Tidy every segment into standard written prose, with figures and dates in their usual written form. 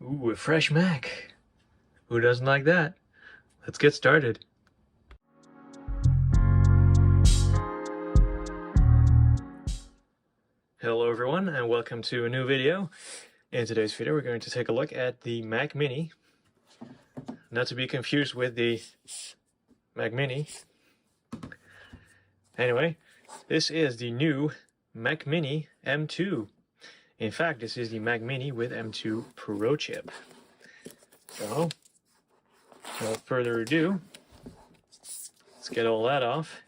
Ooh, a fresh Mac. Who doesn't like that? Let's get started. Hello everyone and welcome to a new video. In today's video we're going to take a look at the Mac Mini. Not to be confused with the Mac Mini. Anyway, this is the new Mac Mini M2. In fact, this is the Mac Mini with M2 Pro chip. So, without further ado, let's get all that off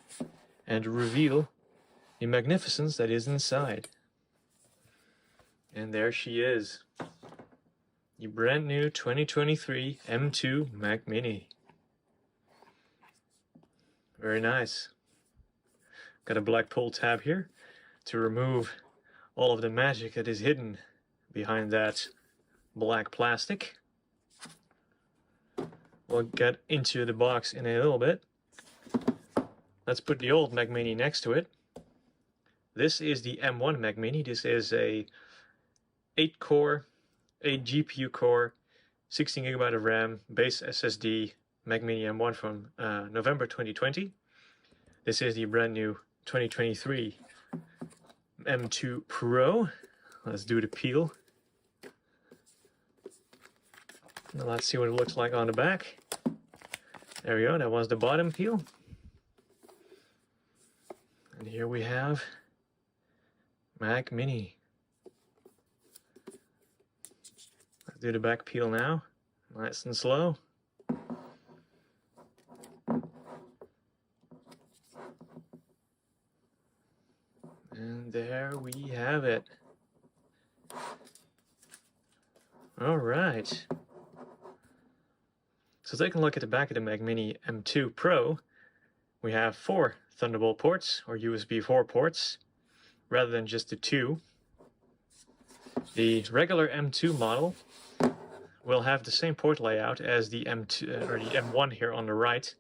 and reveal the magnificence that is inside. And there she is, the brand new 2023 M2 Mac Mini. Very nice. Got a black pull tab here to remove all of the magic that is hidden behind that black plastic. We'll get into the box in a little bit. Let's put the old Mac Mini next to it. This is the M1 Mac Mini. This is a 8-core, 8 GPU core, 16 GB of RAM, base SSD Mac Mini M1 from November 2020. This is the brand new 2023 M2 Pro. Let's do the peel. Now let's see what it looks like on the back. There we go, that was the bottom peel. And here we have Mac Mini. Let's do the back peel now, nice and slow. And there we have it. All right. So taking a look at the back of the Mac Mini M2 Pro, we have 4 Thunderbolt ports, or USB 4 ports, rather than just the 2. The regular M2 model will have the same port layout as the M2 or the M1 here on the right.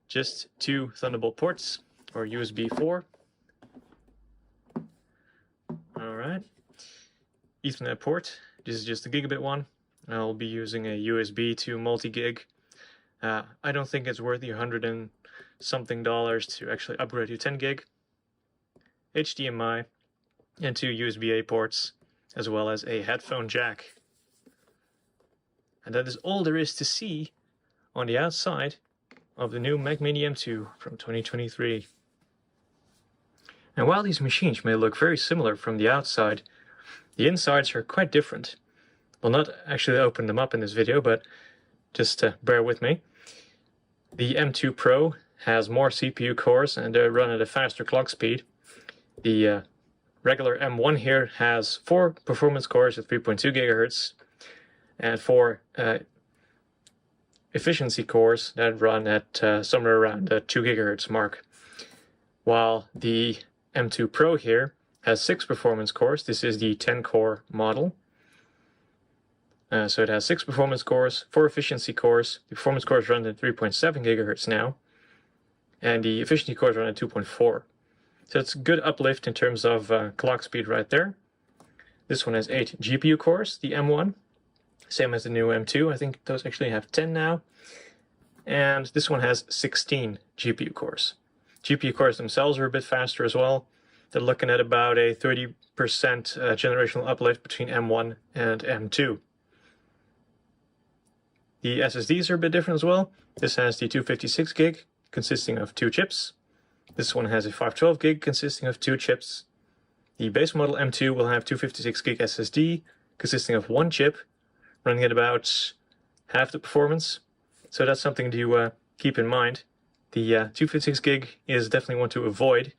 Just 2 Thunderbolt ports, or USB 4. Alright. Ethernet port. This is just a gigabit one. I'll be using a USB to multi-gig. I don't think it's worth the $100 and something to actually upgrade to 10 gig. HDMI and 2 USB-A ports, as well as a headphone jack. And that is all there is to see on the outside of the new Mac Mini M2 from 2023. And while these machines may look very similar from the outside, the insides are quite different. We'll not actually open them up in this video, but just bear with me. The M2 Pro has more CPU cores and they run at a faster clock speed. The regular M1 here has 4 performance cores at 3.2 GHz and 4 efficiency cores that run at somewhere around the 2 GHz mark. While the M2 Pro here has 6 performance cores. This is the 10-core model. So it has 6 performance cores, 4 efficiency cores. The performance cores run at 3.7 GHz now, and the efficiency cores run at 2.4. So it's a good uplift in terms of clock speed right there. This one has 8 GPU cores, the M1, same as the new M2. I think those actually have 10 now. And this one has 16 GPU cores. GPU cores themselves are a bit faster as well. They're looking at about a 30% generational uplift between M1 and M2. The SSDs are a bit different as well. This has the 256 gig consisting of 2 chips. This one has a 512 gig consisting of 2 chips. The base model M2 will have 256 gig SSD consisting of 1 chip, running at about half the performance. So that's something to keep in mind. The 256 gig is definitely one to avoid.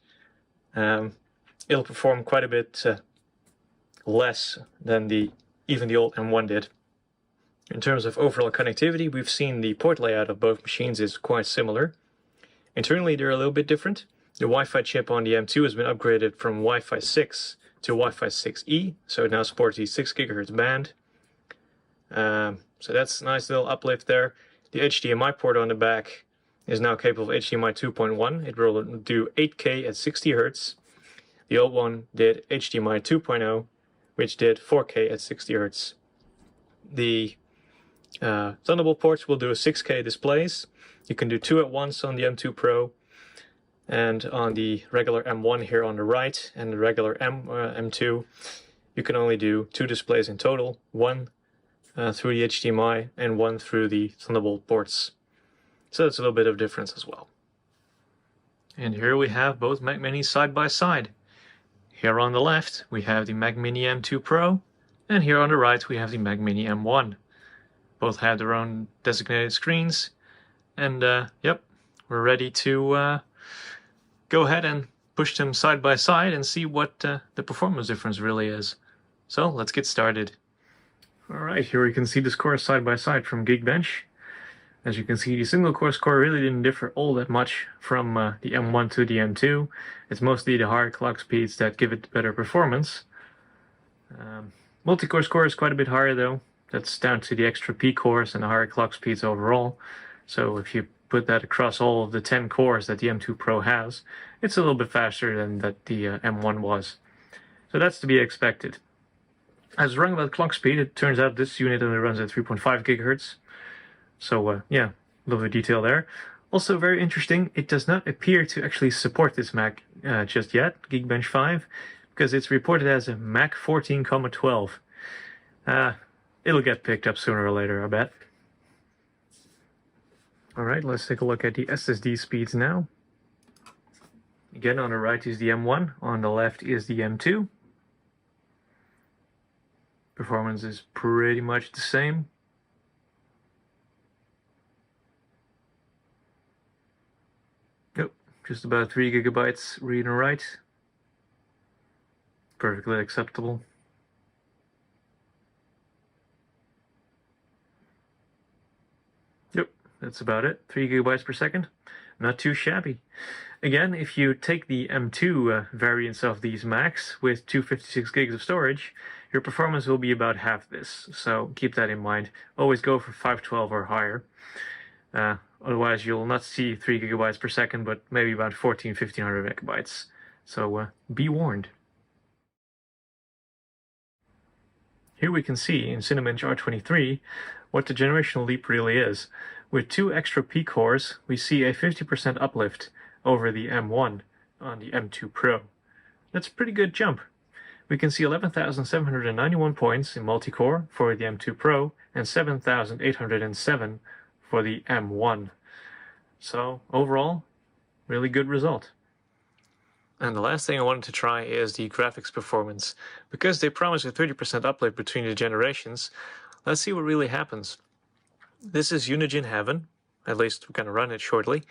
It'll perform quite a bit less than even the old M1 did. In terms of overall connectivity, we've seen the port layout of both machines is quite similar. Internally, they're a little bit different. The Wi-Fi chip on the M2 has been upgraded from Wi-Fi 6 to Wi-Fi 6E, so it now supports the 6 GHz band. So that's a nice little uplift there. The HDMI port on the back is now capable of HDMI 2.1. It will do 8K at 60 Hz. The old one did HDMI 2.0, which did 4K at 60 Hz. the Thunderbolt ports will do a 6K displays. You can do 2 at once on the M2 Pro, and on the regular M1 here on the right and the regular M2 you can only do 2 displays in total, one through the HDMI and one through the Thunderbolt ports. So that's a little bit of difference as well. And here we have both Mac Minis side by side. Here on the left we have the Mac Mini M2 Pro, and here on the right we have the Mac Mini M1. Both have their own designated screens, and yep, we're ready to go ahead and push them side by side and see what the performance difference really is. So let's get started. Alright, here we can see the scores side by side from Geekbench. As you can see, the single core score really didn't differ all that much from the M1 to the M2. It's mostly the higher clock speeds that give it better performance. Multi-core score is quite a bit higher though. That's down to the extra P cores and the higher clock speeds overall. So if you put that across all of the 10 cores that the M2 Pro has, it's a little bit faster than that the M1 was. So that's to be expected. As wrong about clock speed, it turns out this unit only runs at 3.5 gigahertz. So yeah, a little bit of detail there. Also very interesting, it does not appear to actually support this Mac just yet, Geekbench 5, because it's reported as a Mac 14,12. It'll get picked up sooner or later, I bet. Alright, let's take a look at the SSD speeds now. Again, on the right is the M1, on the left is the M2. Performance is pretty much the same. Yep, just about 3 gigabytes read and write. Perfectly acceptable. Yep, that's about it. 3 gigabytes per second. Not too shabby. Again, if you take the M2 variants of these Macs with 256 gigs of storage, your performance will be about half this. So keep that in mind. Always go for 512 or higher. Otherwise, you'll not see 3 gigabytes per second, but maybe about 1500 megabytes. So be warned. Here we can see in Cinebench R23 what the generational leap really is. With 2 extra P cores, we see a 50% uplift over the M1 on the M2 Pro. That's a pretty good jump. We can see 11,791 points in multi-core for the M2 Pro and 7,807 for the M1. So overall, really good result. And the last thing I wanted to try is the graphics performance. Because they promise a 30% uplift between the generations, let's see what really happens. This is Unigine Heaven, at least we're going to run it shortly,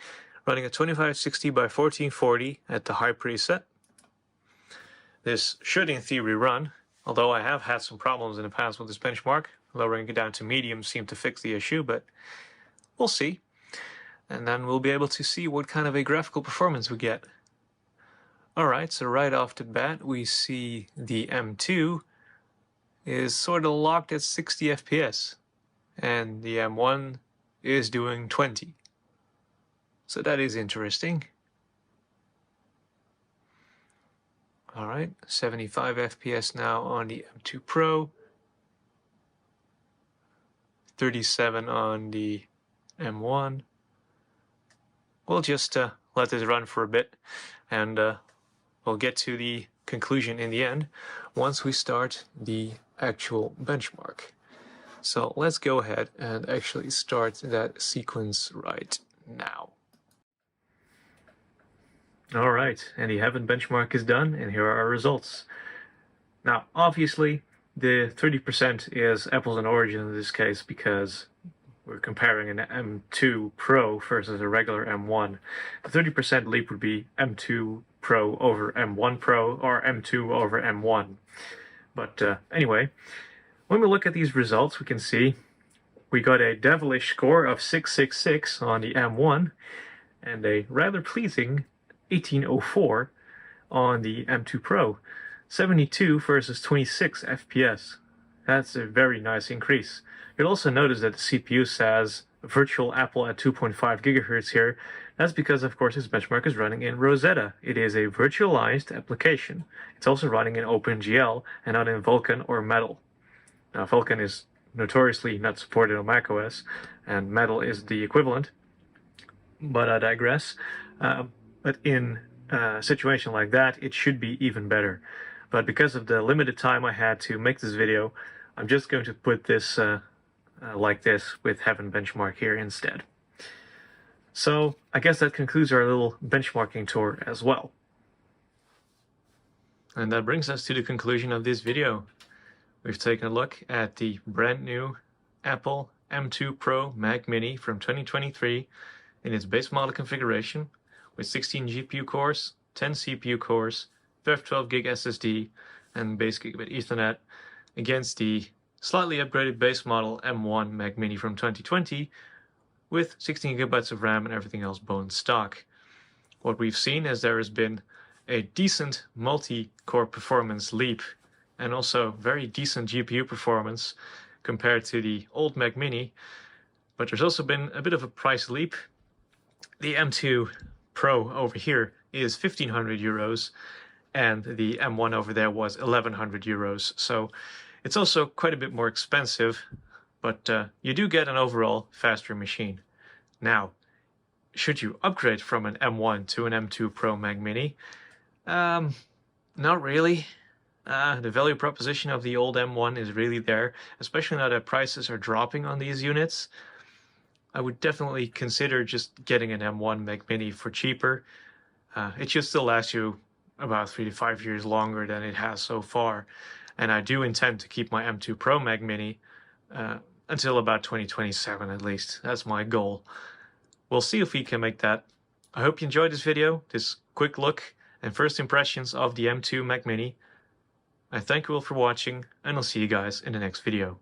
running at 2560 by 1440 at the high preset. This should in theory run, although I have had some problems in the past with this benchmark. Lowering it down to medium seemed to fix the issue, but we'll see. And then we'll be able to see what kind of a graphical performance we get. Alright, so right off the bat we see the M2 is sort of locked at 60 FPS, and the M1 is doing 20. So that is interesting. Alright, 75 FPS now on the M2 Pro, 37 on the M1. We'll just let this run for a bit, and we'll get to the conclusion in the end once we start the actual benchmark. So let's go ahead and actually start that sequence right now. Alright, and the Heaven benchmark is done, and here are our results. Now, obviously, the 30% is apples and oranges in this case because we're comparing an M2 Pro versus a regular M1. The 30% leap would be M2 Pro over M1 Pro or M2 over M1. But anyway, when we look at these results, we can see we got a devilish score of 666 on the M1 and a rather pleasing 1804 on the M2 Pro. 72 versus 26 FPS. That's a very nice increase. You'll also notice that the CPU says virtual Apple at 2.5 gigahertz here. That's because, of course, this benchmark is running in Rosetta. It is a virtualized application. It's also running in OpenGL and not in Vulkan or Metal. Now, Vulkan is notoriously not supported on macOS, and Metal is the equivalent. But I digress. But in a situation like that, it should be even better. But because of the limited time I had to make this video, I'm just going to put this like this with Heaven benchmark here instead. So I guess that concludes our little benchmarking tour as well. And that brings us to the conclusion of this video. We've taken a look at the brand new Apple M2 Pro Mac Mini from 2023 in its base model configuration with 16 GPU cores, 10 CPU cores, 512 gig SSD, and base gigabit Ethernet against the slightly upgraded base model M1 Mac Mini from 2020 with 16 gigabytes of RAM and everything else bone stock. What we've seen is there has been a decent multi-core performance leap and also very decent GPU performance compared to the old Mac Mini, but there's also been a bit of a price leap. The M2 Pro over here is 1,500 euros and the M1 over there was 1,100 euros, so it's also quite a bit more expensive, but you do get an overall faster machine. Now, should you upgrade from an M1 to an M2 Pro Mac Mini? Not really. The value proposition of the old M1 is really there, especially now that prices are dropping on these units. I would definitely consider just getting an M1 Mac Mini for cheaper. It should still last you about 3 to 5 years longer than it has so far. And I do intend to keep my M2 Pro Mac Mini until about 2027 at least. That's my goal. We'll see if we can make that. I hope you enjoyed this video, this quick look and first impressions of the M2 Mac Mini. I thank you all for watching, and I'll see you guys in the next video.